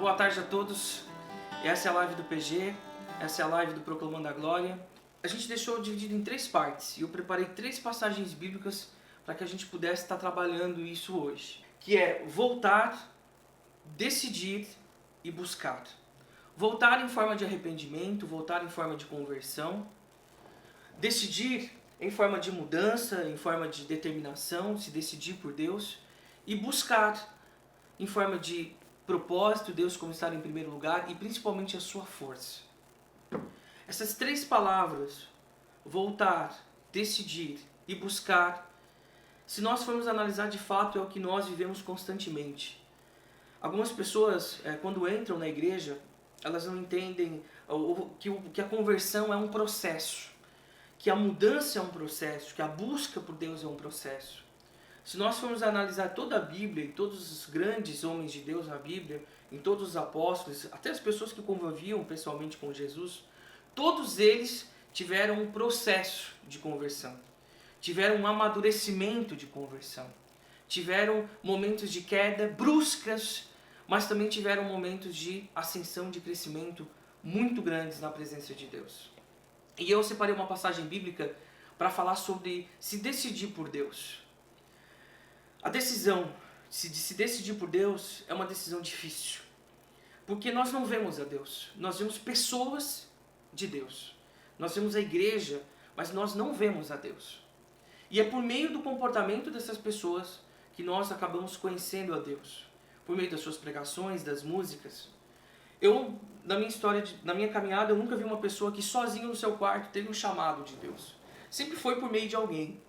Boa tarde a todos. Essa é a live do PG, essa é a live do Proclamando a Glória. A gente deixou dividido em 3 partes e eu preparei 3 passagens bíblicas para que a gente pudesse estar trabalhando isso hoje. Que é voltar, decidir e buscar. Voltar em forma de arrependimento, voltar em forma de conversão. Decidir em forma de mudança, em forma de determinação, se decidir por Deus. E buscar em forma de propósito, Deus como estar em primeiro lugar e principalmente a sua força. Essas 3 palavras, voltar, decidir e buscar, se nós formos analisar de fato é o que nós vivemos constantemente. Algumas pessoas, quando entram na igreja, elas não entendem que a conversão é um processo, que a mudança é um processo, que a busca por Deus é um processo. Se nós formos analisar toda a Bíblia e todos os grandes homens de Deus na Bíblia, em todos os apóstolos, até as pessoas que conviviam pessoalmente com Jesus, todos eles tiveram um processo de conversão, tiveram um amadurecimento de conversão, tiveram momentos de queda bruscas, mas também tiveram momentos de ascensão, de crescimento muito grandes na presença de Deus. E eu separei uma passagem bíblica para falar sobre se decidir por Deus. A decisão de se decidir por Deus é uma decisão difícil, porque nós não vemos a Deus, nós vemos pessoas de Deus, nós vemos a igreja, mas nós não vemos a Deus. E é por meio do comportamento dessas pessoas que nós acabamos conhecendo a Deus, por meio das suas pregações, das músicas. Eu, na minha história, na minha caminhada, eu nunca vi uma pessoa que sozinho no seu quarto teve um chamado de Deus. Sempre foi por meio de alguém,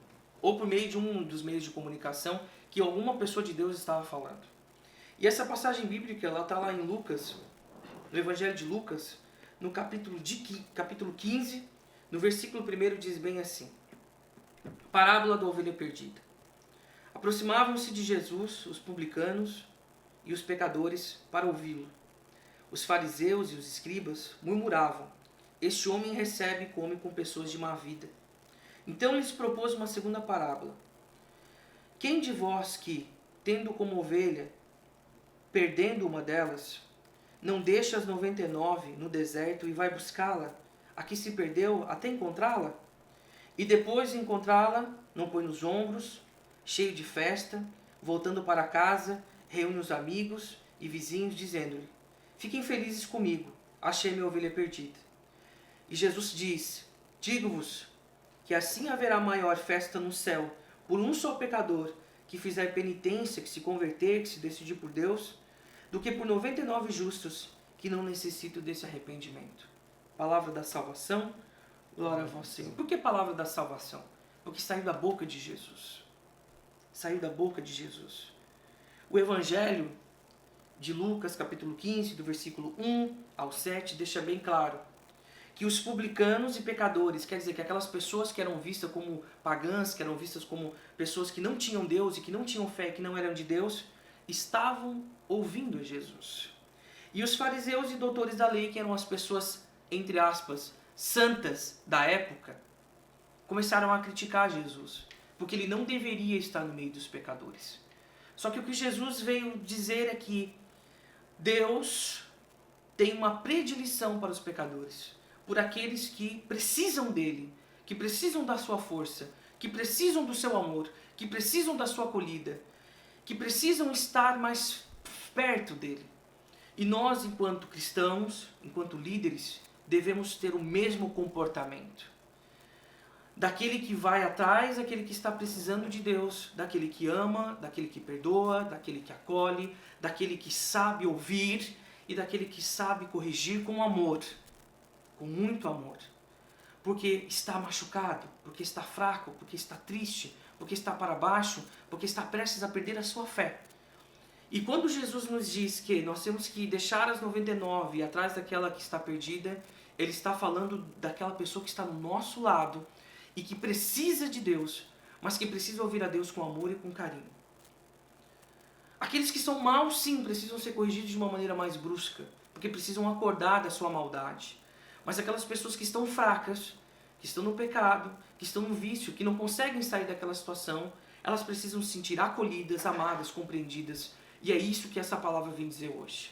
ou por meio de um dos meios de comunicação que alguma pessoa de Deus estava falando. E essa passagem bíblica, ela está lá em Lucas, no Evangelho de Lucas, no capítulo 15, no versículo 1 diz bem assim: Parábola da ovelha perdida. Aproximavam-se de Jesus os publicanos e os pecadores para ouvi-lo. Os fariseus e os escribas murmuravam: Este homem recebe e come com pessoas de má vida. Então lhes propôs uma segunda parábola. Quem de vós que, tendo como ovelha, perdendo uma delas, não deixa as 99 no deserto e vai buscá-la, a que se perdeu, até encontrá-la? E depois de encontrá-la, não põe nos ombros, cheio de festa, voltando para casa, reúne os amigos e vizinhos, dizendo-lhe: Fiquem felizes comigo, achei minha ovelha perdida. E Jesus diz: Digo-vos que assim haverá maior festa no céu por um só pecador que fizer penitência, que se converter, que se decidir por Deus, do que por 99 justos que não necessitam desse arrependimento. Palavra da salvação, glória a vós, Senhor. Por que palavra da salvação? Porque saiu da boca de Jesus. Saiu da boca de Jesus. O Evangelho de Lucas, capítulo 15, do versículo 1 ao 7, deixa bem claro que os publicanos e pecadores, quer dizer que aquelas pessoas que eram vistas como pagãs, que eram vistas como pessoas que não tinham Deus e que não tinham fé, que não eram de Deus, estavam ouvindo Jesus. E os fariseus e doutores da lei, que eram as pessoas, entre aspas, santas da época, começaram a criticar Jesus, porque ele não deveria estar no meio dos pecadores. Só que o que Jesus veio dizer é que Deus tem uma predileção para os pecadores, por aqueles que precisam dele, que precisam da sua força, que precisam do seu amor, que precisam da sua acolhida, que precisam estar mais perto dele. E nós, enquanto cristãos, enquanto líderes, devemos ter o mesmo comportamento. Daquele que vai atrás, daquele que está precisando de Deus, daquele que ama, daquele que perdoa, daquele que acolhe, daquele que sabe ouvir e daquele que sabe corrigir com amor, com muito amor. Porque está machucado, porque está fraco, porque está triste, porque está para baixo, porque está prestes a perder a sua fé. E quando Jesus nos diz que nós temos que deixar as 99 e ir atrás daquela que está perdida, ele está falando daquela pessoa que está no nosso lado e que precisa de Deus, mas que precisa ouvir a Deus com amor e com carinho. Aqueles que são maus, sim, precisam ser corrigidos de uma maneira mais brusca, porque precisam acordar da sua maldade. Mas aquelas pessoas que estão fracas, que estão no pecado, que estão no vício, que não conseguem sair daquela situação, elas precisam se sentir acolhidas, amadas, compreendidas. E é isso que essa palavra vem dizer hoje.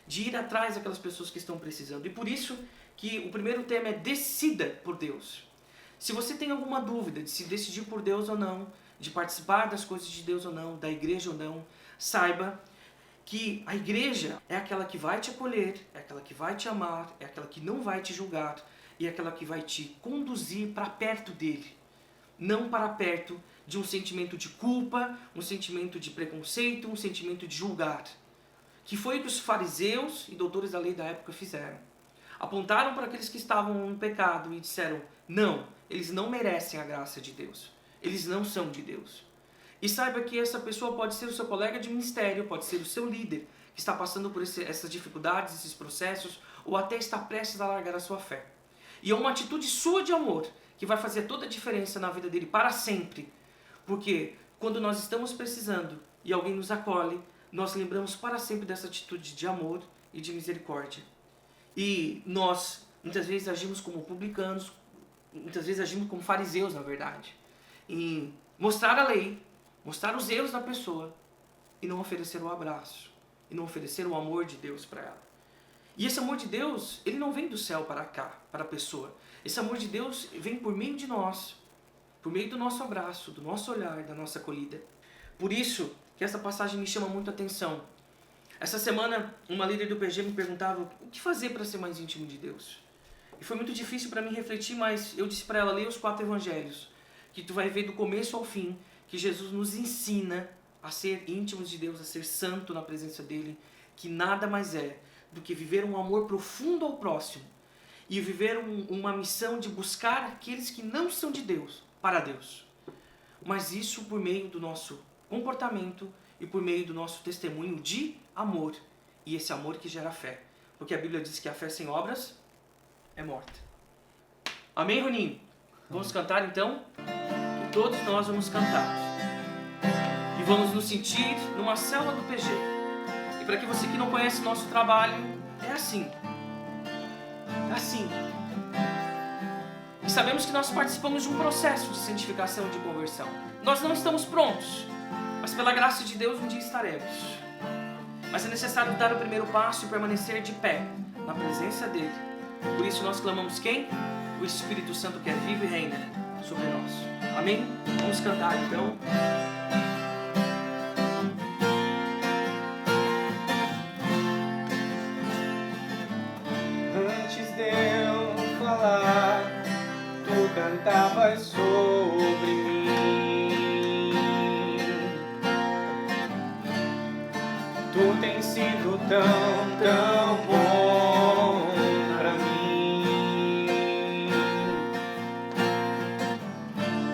de ir atrás daquelas pessoas que estão precisando. E por isso que o primeiro tema é decida por Deus. Se você tem alguma dúvida de se decidir por Deus ou não, de participar das coisas de Deus ou não, da igreja ou não, saiba que a igreja é aquela que vai te acolher, é aquela que vai te amar, é aquela que não vai te julgar e é aquela que vai te conduzir para perto dele. Não para perto de um sentimento de culpa, um sentimento de preconceito, um sentimento de julgar. Que foi o que os fariseus e doutores da lei da época fizeram. Apontaram para aqueles que estavam no pecado e disseram, não, eles não merecem a graça de Deus. Eles não são de Deus. E saiba que essa pessoa pode ser o seu colega de ministério, pode ser o seu líder, que está passando por essas dificuldades, esses processos, ou até está prestes a largar a sua fé. E é uma atitude sua de amor que vai fazer toda a diferença na vida dele para sempre. Porque quando nós estamos precisando e alguém nos acolhe, nós lembramos para sempre dessa atitude de amor e de misericórdia. E nós, muitas vezes, agimos como publicanos, muitas vezes agimos como fariseus, na verdade. Em mostrar a lei, mostrar os erros da pessoa e não oferecer o abraço, e não oferecer o amor de Deus para ela. E esse amor de Deus, ele não vem do céu para cá, para a pessoa. Esse amor de Deus vem por meio de nós, por meio do nosso abraço, do nosso olhar, da nossa acolhida. Por isso que essa passagem me chama muito a atenção. Essa semana, uma líder do PG me perguntava o que fazer para ser mais íntimo de Deus. E foi muito difícil para mim refletir, mas eu disse para ela, leia os 4 evangelhos, que tu vai ver do começo ao fim que Jesus nos ensina a ser íntimos de Deus, a ser santo na presença dele, que nada mais é do que viver um amor profundo ao próximo e viver uma missão de buscar aqueles que não são de Deus, para Deus. Mas isso por meio do nosso comportamento e por meio do nosso testemunho de amor. E esse amor que gera fé. Porque a Bíblia diz que a fé sem obras é morta. Amém, Roninho? Vamos cantar então? E todos nós vamos cantar. E vamos nos sentir numa célula do PG. E para que você que não conhece o nosso trabalho, é assim. É assim. E sabemos que nós participamos de um processo de santificação e de conversão. Nós não estamos prontos, mas pela graça de Deus um dia estaremos. Mas é necessário dar o primeiro passo e permanecer de pé na presença dele. Por isso nós clamamos quem? O Espírito Santo que é vivo e reina sobre nós. Amém? Vamos cantar então. Antes de eu falar, tu cantavas sobre mim. Tu tens sido tão, tão bom pra mim.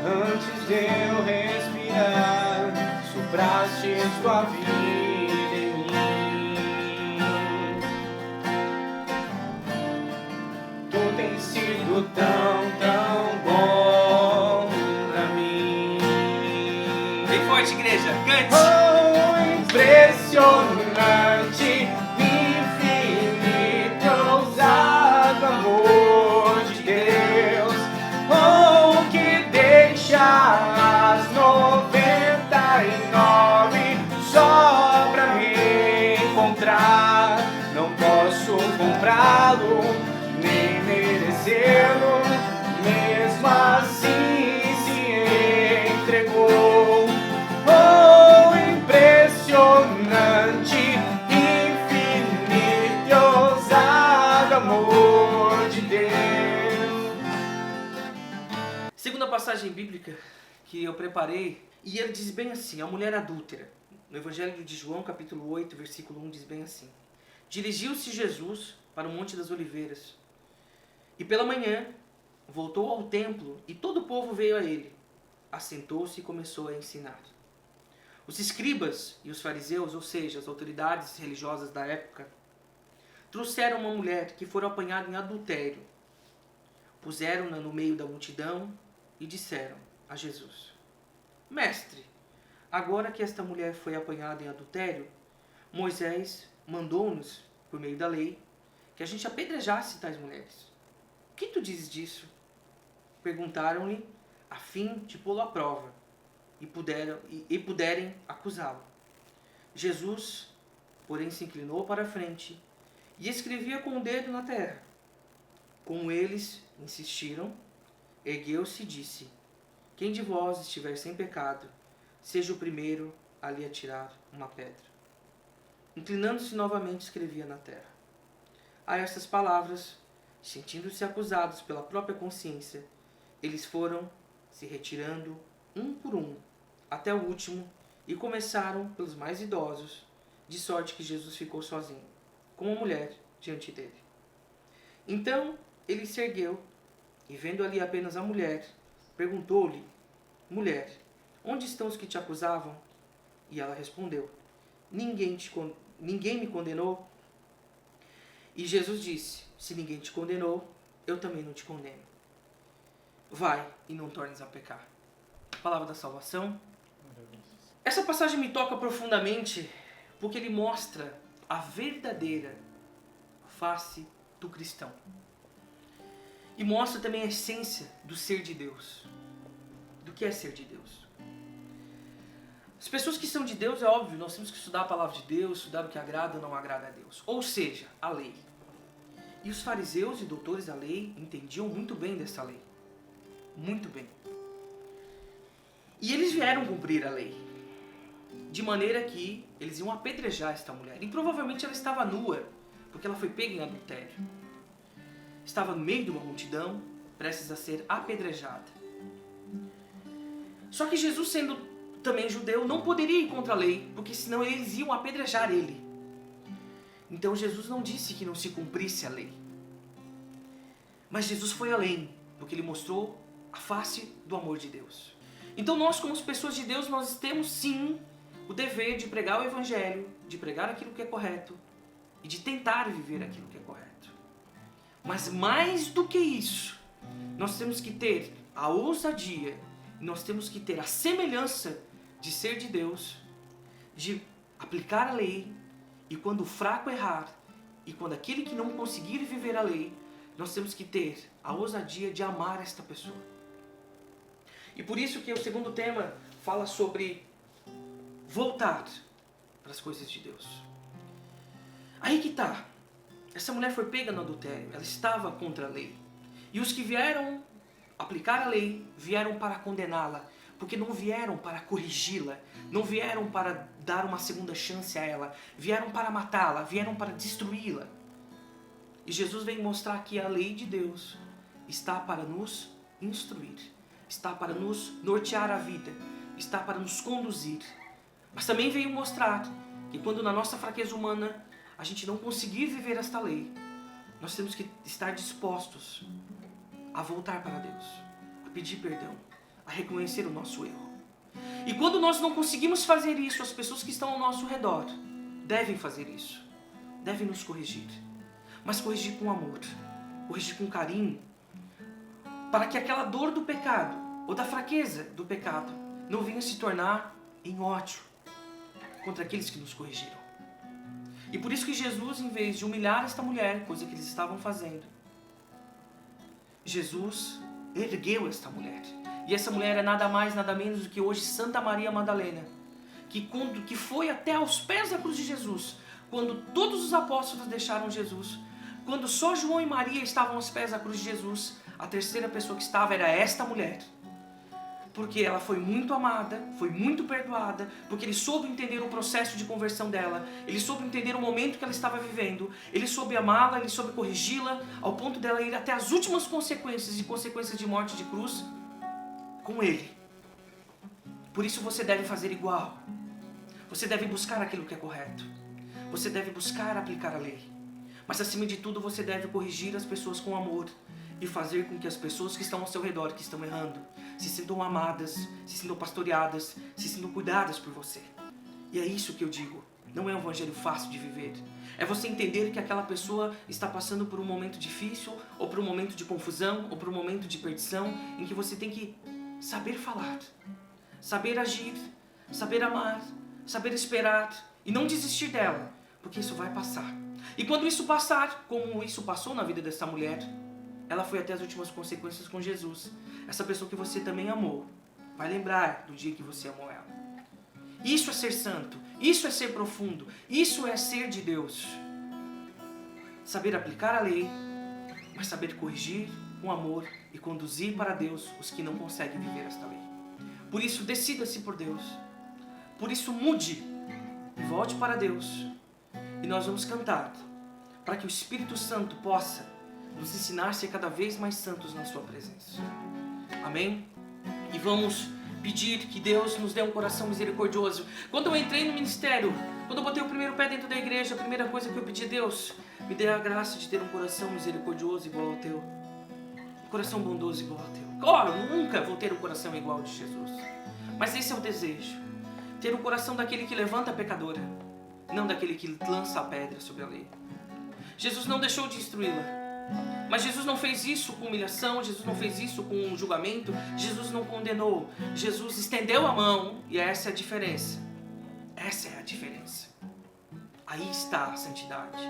Antes de eu respirar, sopraste tua vida em mim. Tu tens sido tão, tão bom pra mim. Bem forte, igreja. Cante. Oh, impressionante, infinito, ousado amor de Deus. Oh, que deixa as 99 só pra me encontrar. Não posso comprá-lo, nem merecê-lo, mesmo assim se entregou. Oh, impressionante, infinito e ousado amor de Deus. Segunda passagem bíblica que eu preparei, e ele diz bem assim, a mulher adúltera. No Evangelho de João, capítulo 8, versículo 1, diz bem assim. Dirigiu-se Jesus para o Monte das Oliveiras, e pela manhã voltou ao templo, e todo o povo veio a ele. Assentou-se e começou a ensinar. Os escribas e os fariseus, ou seja, as autoridades religiosas da época, trouxeram uma mulher que fora apanhada em adultério. Puseram-na no meio da multidão e disseram a Jesus: Mestre, agora que esta mulher foi apanhada em adultério, Moisés mandou-nos, por meio da lei, que a gente apedrejasse tais mulheres. O que tu dizes disso? Perguntaram-lhe a fim de pô-lo à prova e puderem acusá-lo. Jesus, porém, se inclinou para a frente e escrevia com o dedo na terra. Como eles insistiram, ergueu-se e disse: quem de vós estiver sem pecado, seja o primeiro a lhe atirar uma pedra. Inclinando-se novamente, escrevia na terra. A estas palavras, sentindo-se acusados pela própria consciência, eles foram se retirando um por um, até o último, e começaram pelos mais idosos, de sorte que Jesus ficou sozinho, com uma mulher diante dele. Então ele se ergueu, e vendo ali apenas a mulher, perguntou-lhe: mulher, onde estão os que te acusavam? E ela respondeu: ninguém me condenou. E Jesus disse: se ninguém te condenou, eu também não te condeno. Vai e não tornes a pecar. Palavra da salvação. Essa passagem me toca profundamente porque ele mostra a verdadeira face do cristão. E mostra também a essência do ser de Deus. Do que é ser de Deus. As pessoas que são de Deus, é óbvio, nós temos que estudar a palavra de Deus, estudar o que agrada ou não agrada a Deus. Ou seja, a lei. E os fariseus e doutores da lei entendiam muito bem dessa lei. Muito bem. E eles vieram cumprir a lei. De maneira que eles iam apedrejar esta mulher. E provavelmente ela estava nua, porque ela foi pega em adultério. Estava no meio de uma multidão, prestes a ser apedrejada. Só que Jesus, sendo também judeu, não poderia ir contra a lei, porque senão eles iam apedrejar ele. Então Jesus não disse que não se cumprisse a lei. Mas Jesus foi além, porque ele mostrou a face do amor de Deus. Então nós, como pessoas de Deus, nós temos sim o dever de pregar o Evangelho, de pregar aquilo que é correto e de tentar viver aquilo que é correto. Mas mais do que isso, nós temos que ter a ousadia, nós temos que ter a semelhança de ser de Deus, de aplicar a lei, e quando o fraco errar, e quando aquele que não conseguir viver a lei, nós temos que ter a ousadia de amar esta pessoa. E por isso que o segundo tema fala sobre voltar para as coisas de Deus. Aí que tá. Essa mulher foi pega no adultério, ela estava contra a lei. E os que vieram aplicar a lei, vieram para condená-la, porque não vieram para corrigi-la, não vieram para dar uma segunda chance a ela, vieram para matá-la, vieram para destruí-la. E Jesus vem mostrar que a lei de Deus está para nos instruir, está para nos nortear a vida, está para nos conduzir. Mas também veio mostrar que quando na nossa fraqueza humana a gente não conseguir viver esta lei, nós temos que estar dispostos a voltar para Deus, a pedir perdão, a reconhecer o nosso erro. E quando nós não conseguimos fazer isso, as pessoas que estão ao nosso redor devem fazer isso, devem nos corrigir, mas corrigir com amor, corrigir com carinho, para que aquela dor do pecado ou da fraqueza do pecado não venha se tornar em ódio contra aqueles que nos corrigiram. E por isso que Jesus, em vez de humilhar esta mulher, coisa que eles estavam fazendo, Jesus ergueu esta mulher. E essa mulher é nada mais, nada menos do que hoje Santa Maria Madalena, que foi até aos pés da cruz de Jesus, quando todos os apóstolos deixaram Jesus, quando só João e Maria estavam aos pés da cruz de Jesus, a terceira pessoa que estava era esta mulher. Porque ela foi muito amada, foi muito perdoada, porque ele soube entender o processo de conversão dela, ele soube entender o momento que ela estava vivendo, ele soube amá-la, ele soube corrigi-la, ao ponto dela ir até as últimas consequências, e consequências de morte de cruz, com ele. Por isso você deve fazer igual. Você deve buscar aquilo que é correto. Você deve buscar aplicar a lei. Mas acima de tudo você deve corrigir as pessoas com amor e fazer com que as pessoas que estão ao seu redor, que estão errando, se sintam amadas, se sintam pastoreadas, se sintam cuidadas por você. E é isso que eu digo. Não é um evangelho fácil de viver. É você entender que aquela pessoa está passando por um momento difícil, ou por um momento de confusão, ou por um momento de perdição, em que você tem que saber falar, saber agir, saber amar, saber esperar e não desistir dela, porque isso vai passar. E quando isso passar, como isso passou na vida dessa mulher, ela foi até as últimas consequências com Jesus. Essa pessoa que você também amou vai lembrar do dia que você amou ela. Isso é ser santo, isso é ser profundo, isso é ser de Deus. saber aplicar a lei, mas saber corrigir com amor e conduzir para Deus os que não conseguem viver esta lei. Por isso, decida-se por Deus. Por isso, mude e volte para Deus. E nós vamos cantar para que o Espírito Santo possa nos ensinar a ser cada vez mais santos na sua presença. Amém? E vamos pedir que Deus nos dê um coração misericordioso. Quando eu entrei no ministério, quando eu botei o primeiro pé dentro da igreja, a primeira coisa que eu pedi a Deus, me dê a graça de ter um coração misericordioso igual ao teu. Um coração bondoso igual ao teu. Claro, eu nunca vou ter um coração igual ao de Jesus. Mas esse é o desejo. Ter o coração daquele que levanta a pecadora, não daquele que lança a pedra sobre a lei. Jesus não deixou de instruí-la. Mas Jesus não fez isso com humilhação, Jesus não fez isso com julgamento, Jesus não condenou. Jesus estendeu a mão e essa é a diferença. Essa é a diferença. Aí está a santidade.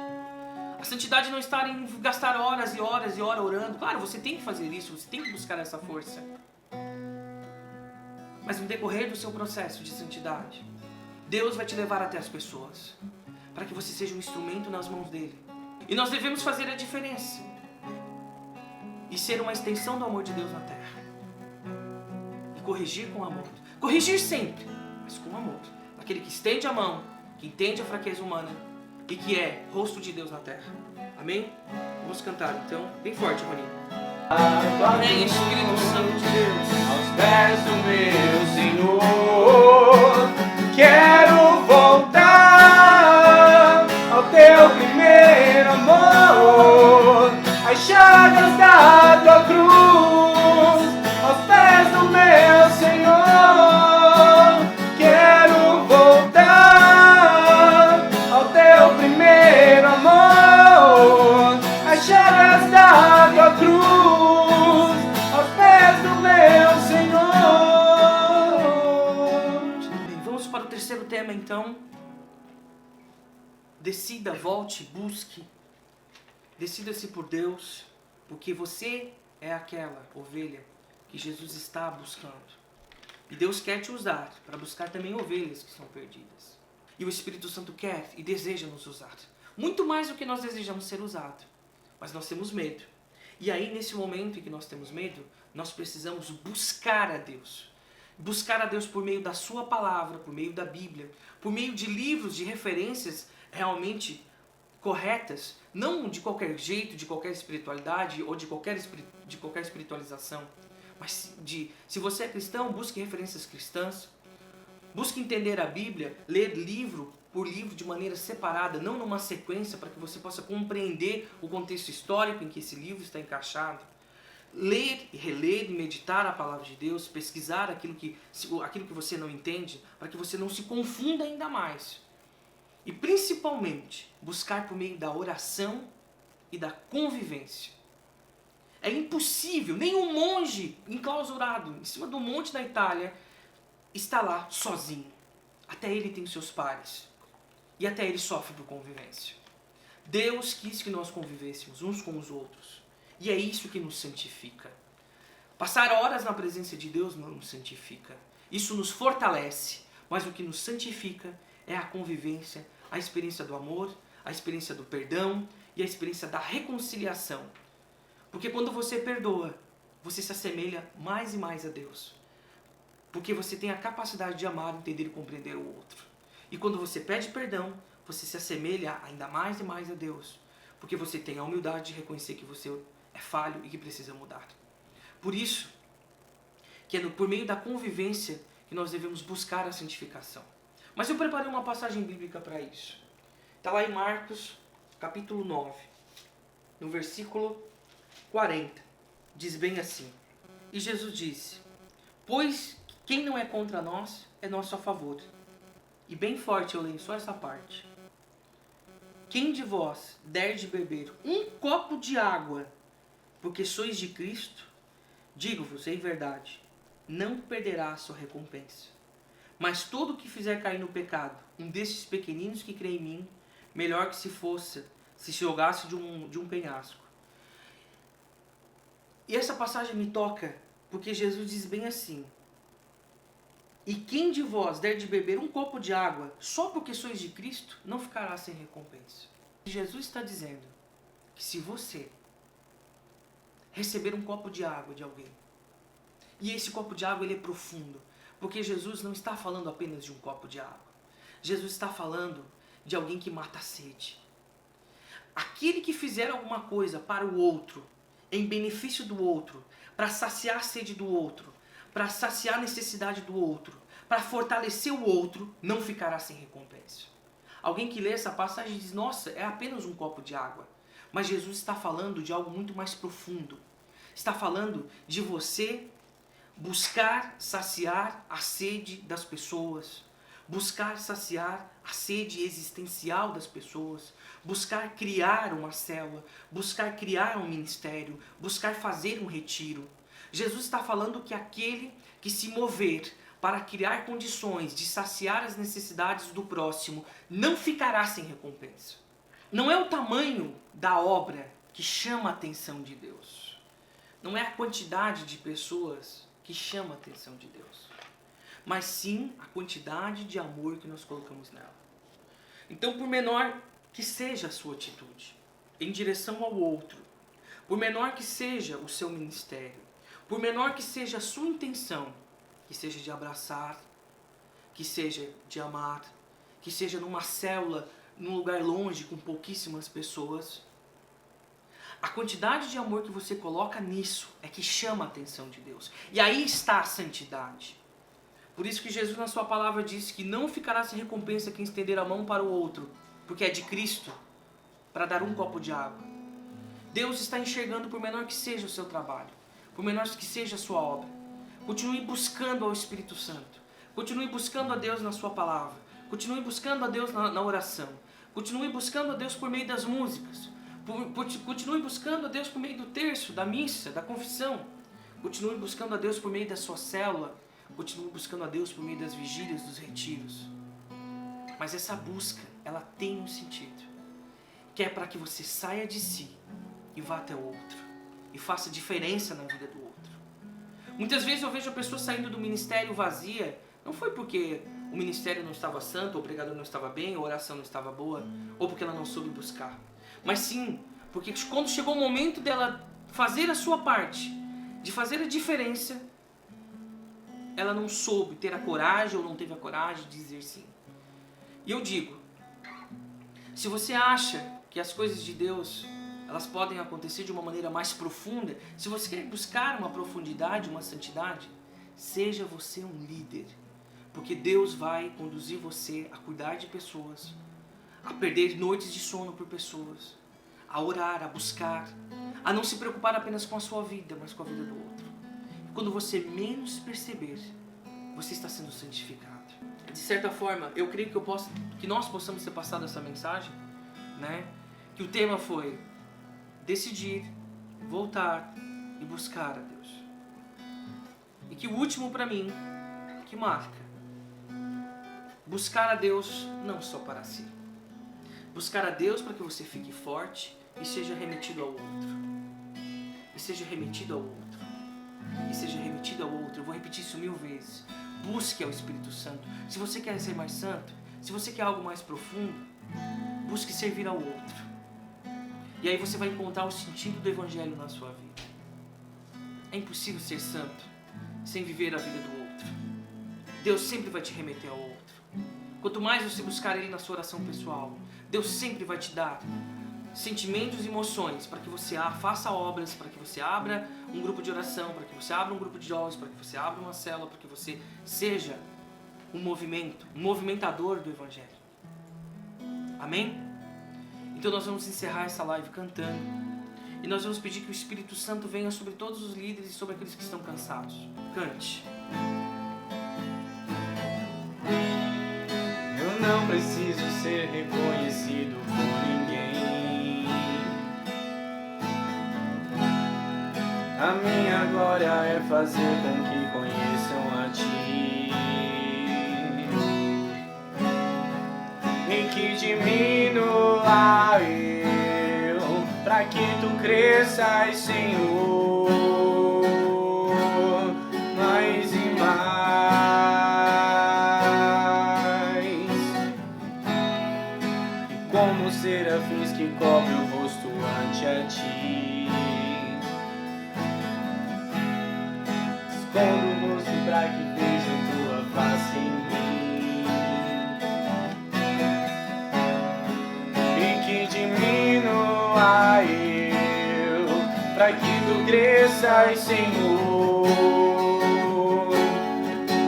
A santidade não está em gastar horas e horas e horas orando. Claro, você tem que fazer isso, você tem que buscar essa força. Mas no decorrer do seu processo de santidade, Deus vai te levar até as pessoas, para que você seja um instrumento nas mãos dele. E nós devemos fazer a diferença e ser uma extensão do amor de Deus na terra. E corrigir com amor. Corrigir sempre, mas com amor. Aquele que estende a mão, que entende a fraqueza humana e que é rosto de Deus na terra. Amém? Vamos cantar então, bem forte, Roninho. Vem, Espírito Santo de Deus, aos pés do meu Senhor, quero voltar ao teu primeiro amor, as chagas da tua cruz, aos pés do meu Senhor, quero voltar ao teu primeiro amor, as chagas da tua cruz. Terceiro tema então, decida, volte, busque, decida-se por Deus, porque você é aquela ovelha que Jesus está buscando. E Deus quer te usar para buscar também ovelhas que estão perdidas. E o Espírito Santo quer e deseja nos usar, muito mais do que nós desejamos ser usados, mas nós temos medo. E aí nesse momento em que nós temos medo, nós precisamos buscar a Deus. Buscar a Deus por meio da sua palavra, por meio da Bíblia, por meio de livros, de referências realmente corretas, não de qualquer jeito, de qualquer espiritualidade ou de qualquer espiritualização, mas se você é cristão, busque referências cristãs, busque entender a Bíblia, ler livro por livro de maneira separada, não numa sequência, para que você possa compreender o contexto histórico em que esse livro está encaixado. Ler e reler e meditar a palavra de Deus, pesquisar aquilo que você não entende, para que você não se confunda ainda mais. E principalmente, buscar por meio da oração e da convivência. É impossível, nenhum monge enclausurado em cima do monte da Itália está lá sozinho. Até ele tem seus pares. E até ele sofre por convivência. Deus quis que nós convivêssemos uns com os outros. E é isso que nos santifica. Passar horas na presença de Deus não nos santifica. Isso nos fortalece. Mas o que nos santifica é a convivência, a experiência do amor, a experiência do perdão e a experiência da reconciliação. Porque quando você perdoa, você se assemelha mais e mais a Deus. Porque você tem a capacidade de amar, entender e compreender o outro. E quando você pede perdão, você se assemelha ainda mais e mais a Deus. Porque você tem a humildade de reconhecer que você é falho e que precisa mudar. Por isso, que é por meio da convivência que nós devemos buscar a santificação. Mas eu preparei uma passagem bíblica para isso. Está lá em Marcos, capítulo 9, no versículo 40. Diz bem assim: E Jesus disse: Pois quem não é contra nós é nosso a favor. E bem forte eu leio só essa parte. Quem de vós der de beber um copo de água, porque sois de Cristo, digo-vos em verdade, não perderá a sua recompensa. Mas todo o que fizer cair no pecado, um desses pequeninos que crê em mim, melhor que se jogasse de um penhasco. E essa passagem me toca, porque Jesus diz bem assim: E quem de vós der de beber um copo de água, só porque sois de Cristo, não ficará sem recompensa. Jesus está dizendo que se você receber um copo de água de alguém, e esse copo de água ele é profundo, porque Jesus não está falando apenas de um copo de água. Jesus está falando de alguém que mata a sede. Aquele que fizer alguma coisa para o outro, em benefício do outro, para saciar a sede do outro, para saciar a necessidade do outro, para fortalecer o outro, não ficará sem recompensa. Alguém que lê essa passagem diz, nossa, é apenas um copo de água. Mas Jesus está falando de algo muito mais profundo. Está falando de você buscar saciar a sede das pessoas, buscar saciar a sede existencial das pessoas, buscar criar uma célula, buscar criar um ministério, buscar fazer um retiro. Jesus está falando que aquele que se mover para criar condições de saciar as necessidades do próximo não ficará sem recompensa. Não é o tamanho da obra que chama a atenção de Deus. Não é a quantidade de pessoas que chama a atenção de Deus, mas sim a quantidade de amor que nós colocamos nela. Então, por menor que seja a sua atitude em direção ao outro, por menor que seja o seu ministério, por menor que seja a sua intenção, que seja de abraçar, que seja de amar, que seja numa célula, num lugar longe com pouquíssimas pessoas, a quantidade de amor que você coloca nisso é que chama a atenção de Deus. E aí está a santidade. Por isso que Jesus na sua palavra disse que não ficará sem recompensa quem estender a mão para o outro, porque é de Cristo, para dar um copo de água. Deus está enxergando por menor que seja o seu trabalho, por menor que seja a sua obra. Continue buscando ao Espírito Santo. Continue buscando a Deus na sua palavra. Continue buscando a Deus na oração. Continue buscando a Deus por meio das músicas. Continue buscando a Deus por meio do terço, da missa, da confissão. Continue buscando a Deus por meio da sua célula. Continue buscando a Deus por meio das vigílias, dos retiros. Mas essa busca, ela tem um sentido. Que é para que você saia de si e vá até o outro. E faça diferença na vida do outro. Muitas vezes eu vejo a pessoa saindo do ministério vazia. Não foi porque o ministério não estava santo, ou o pregador não estava bem, ou a oração não estava boa, ou porque ela não soube buscar. Mas sim, porque quando chegou o momento dela fazer a sua parte, de fazer a diferença, ela não soube ter a coragem ou não teve a coragem de dizer sim. E eu digo, se você acha que as coisas de Deus elas podem acontecer de uma maneira mais profunda, se você quer buscar uma profundidade, uma santidade, seja você um líder. Porque Deus vai conduzir você a cuidar de pessoas, a perder noites de sono por pessoas, a orar, a buscar, a não se preocupar apenas com a sua vida, mas com a vida do outro. E quando você menos perceber, você está sendo santificado. De certa forma, eu creio que nós possamos ter passado essa mensagem, né? Que o tema foi decidir, voltar e buscar a Deus. E que o último para mim, que marca, buscar a Deus não só para si. Buscar a Deus para que você fique forte e seja remetido ao outro. E seja remetido ao outro. E seja remetido ao outro. Eu vou repetir isso 1000 vezes. Busque ao Espírito Santo. Se você quer ser mais santo, se você quer algo mais profundo, busque servir ao outro. E aí você vai encontrar o sentido do Evangelho na sua vida. É impossível ser santo sem viver a vida do outro. Deus sempre vai te remeter ao outro. Quanto mais você buscar Ele na sua oração pessoal, Deus sempre vai te dar sentimentos e emoções para que você faça obras, para que você abra um grupo de oração, para que você abra um grupo de jovens, para que você abra uma célula, para que você seja um movimentador do Evangelho. Amém? Então nós vamos encerrar essa live cantando e nós vamos pedir que o Espírito Santo venha sobre todos os líderes e sobre aqueles que estão cansados. Cante. Eu não preciso ser reconhecido por ninguém. A minha glória é fazer com que conheçam a Ti e que diminua eu, pra que Tu cresças, Senhor, mais e mais. Como serafins que cobre o rosto ante ti. Escondo o rosto pra que vejam tua face em mim, e que diminua eu, pra que tu cresças, Senhor,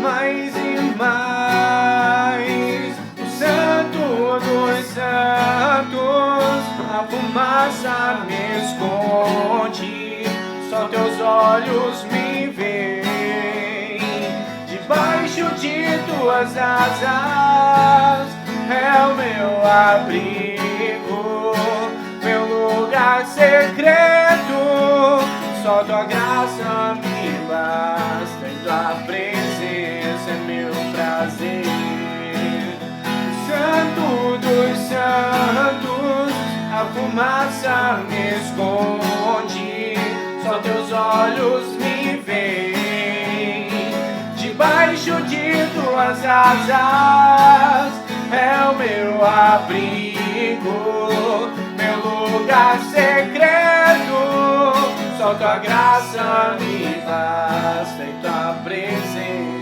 mais e mais. O Santo dos Santos, a fumaça me esconde, só teus olhos me veem. Debaixo de tuas asas é o meu abrigo, meu lugar secreto. Só tua graça me basta, em tua presença é meu prazer. Santo dos santos, a fumaça me esconde, só teus olhos me veem. Debaixo de tuas asas é o meu abrigo, meu lugar secreto. Só tua graça me basta, em tua presença